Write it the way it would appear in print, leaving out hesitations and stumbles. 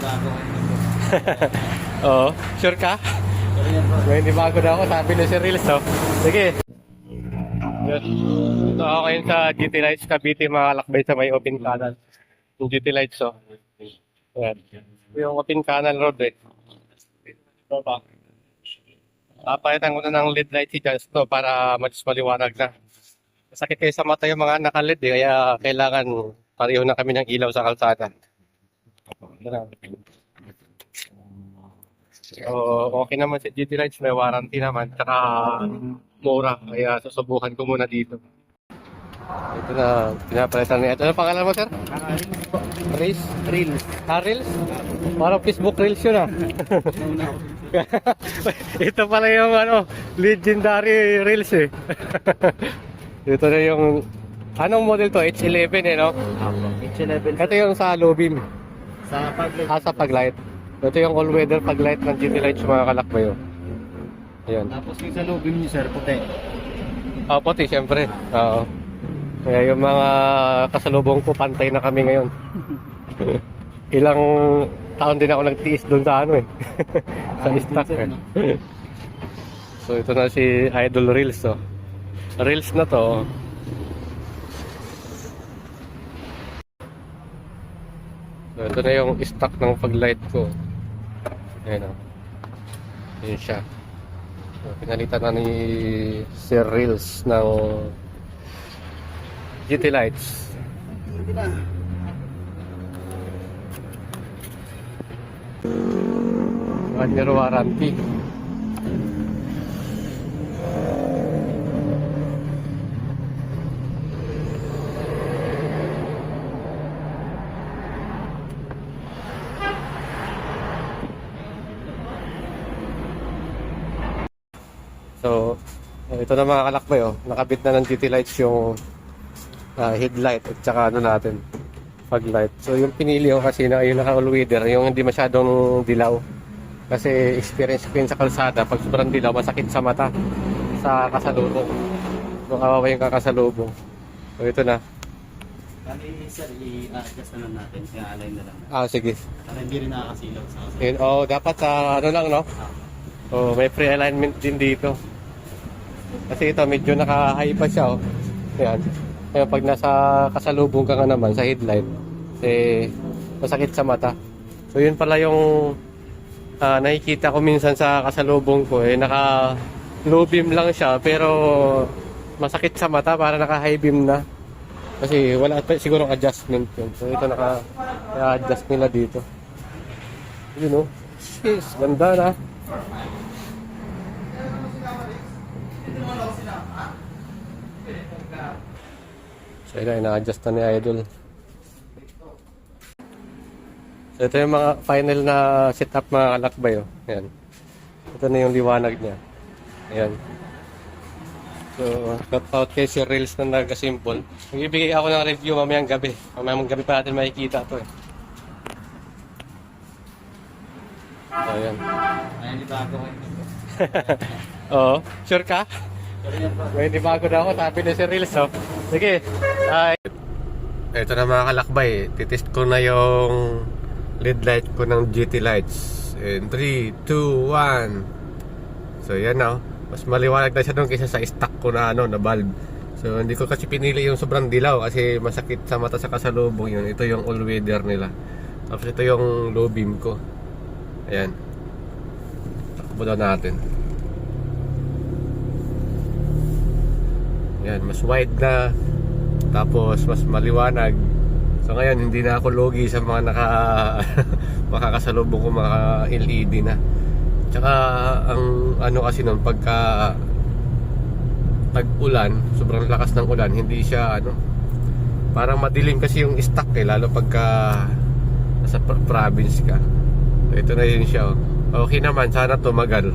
bago ngayon. Oo, sure ka? May hindi bago na ako, sabi na si Reels, no? Sige. Yun. Ito ako ngayon sa GT Lights, Cavite, mga kalakbay sa may open canal. Yung GT Lights, oh. Ayan. Yung open canal road, eh. Ito pa. Papalitan ko na ng LED light si Jans, no, para mas maliwanag na. Sakit kayo sa mata yung mga naka-LED, eh, kaya kailangan pareho na kami ng ilaw sa kalsada. So, okay naman si GT Lights, may warranty naman, tsaka mura, kaya susubukan ko muna dito. Ito na, pinapalitan niya. Ano pangalan mo, sir? Reels? Reels. Reels? Parang Facebook Reels yun, ah. Ito pala yung legendary Reels, eh. Ito na yung, anong model to? H11, eh, no? H11. Ito yung sa low beam. Sa paglight. Sa paglight. Ito yung all-weather paglight ng GT Lights, mga kalakbay, oh. Ayan. Tapos yung sa lubim niyo, sir, puti. Puti, siyempre. Oo. Kaya yung mga kasalubong ko, pantay na kami ngayon. Ilang taon din ako nagtiis doon sa sa stock, eh. So ito na si Idol Reels, oh. Reels na to, oh. So ito na yung stock ng paglight ko. Ayan, oh. Ayan siya. So, pinalitan na ni Sir Reels ng GT Lights. 1 year warranty. So, ito na mga kalakbay, oh. Nakabit na ng GT Lights yung headlight at saka natin, paglight. So yung pinili ko kasi na yung naka-all-weather, yung hindi masyadong dilaw. Kasi experience ko yun sa kalsada, pag sobrang dilaw, masakit sa mata, sa kasalubong. So kawawa yung kakasalubong. So ito na. Kami, sir, i-adjust na lang natin. Kaya align na lang. Sige. Para hindi rin nakakasilaw sa kasi. Yun, dapat lang, no? May free alignment din dito. Kasi ito, medyo naka-high pa siya, oh. Yan. Kaya pag nasa kasalubong ka nga naman sa headlight, masakit sa mata. So yun pala yung nakikita ko minsan sa kasalubong ko, naka low beam lang siya pero masakit sa mata, para naka high beam na. Kasi wala pa sigurong adjustment yun. So ito naka-adjust nila dito. Yun, oh. Jeez, ganda na. So yun, ina-adjust na ni Idol. So ito yung mga final na setup, mga kalakbay, oh. Ayan. Ito na yung liwanag niya. Ayan. So, cut out kay si Reels na nag-simple. Magbibigay ako ng review mamayang gabi. Mamayang gabi pa natin makikita ito, eh. So, ayan. Ay, hindi bago ngayon. Oo, sure ka? May hindi bago na ako, sabi na si Reels, oh. Sige. Ito na mga kalakbay, titest ko na yung LED light ko ng GT Lights. In 3, 2, 1. So yan, oh. Mas maliwanag na siya doon kaysa sa stock ko na na bulb. So hindi ko kasi pinili yung sobrang dilaw kasi masakit sa mata sa kasalubong yun. Ito yung all-weather nila. Tapos ito yung low beam ko. Ayan. Takbo daw natin. Ayan, mas wide na. Tapos mas maliwanag. So ngayon hindi na ako logi sa mga makakasalubong ko, mga LED na. Tsaka ang kasi nun, pagka tag-ulan, sobrang lakas ng ulan, hindi siya parang madilim kasi yung stock, lalo pagka nasa province ka. So ito na yun siya, oh. Okay naman, sana tumagal.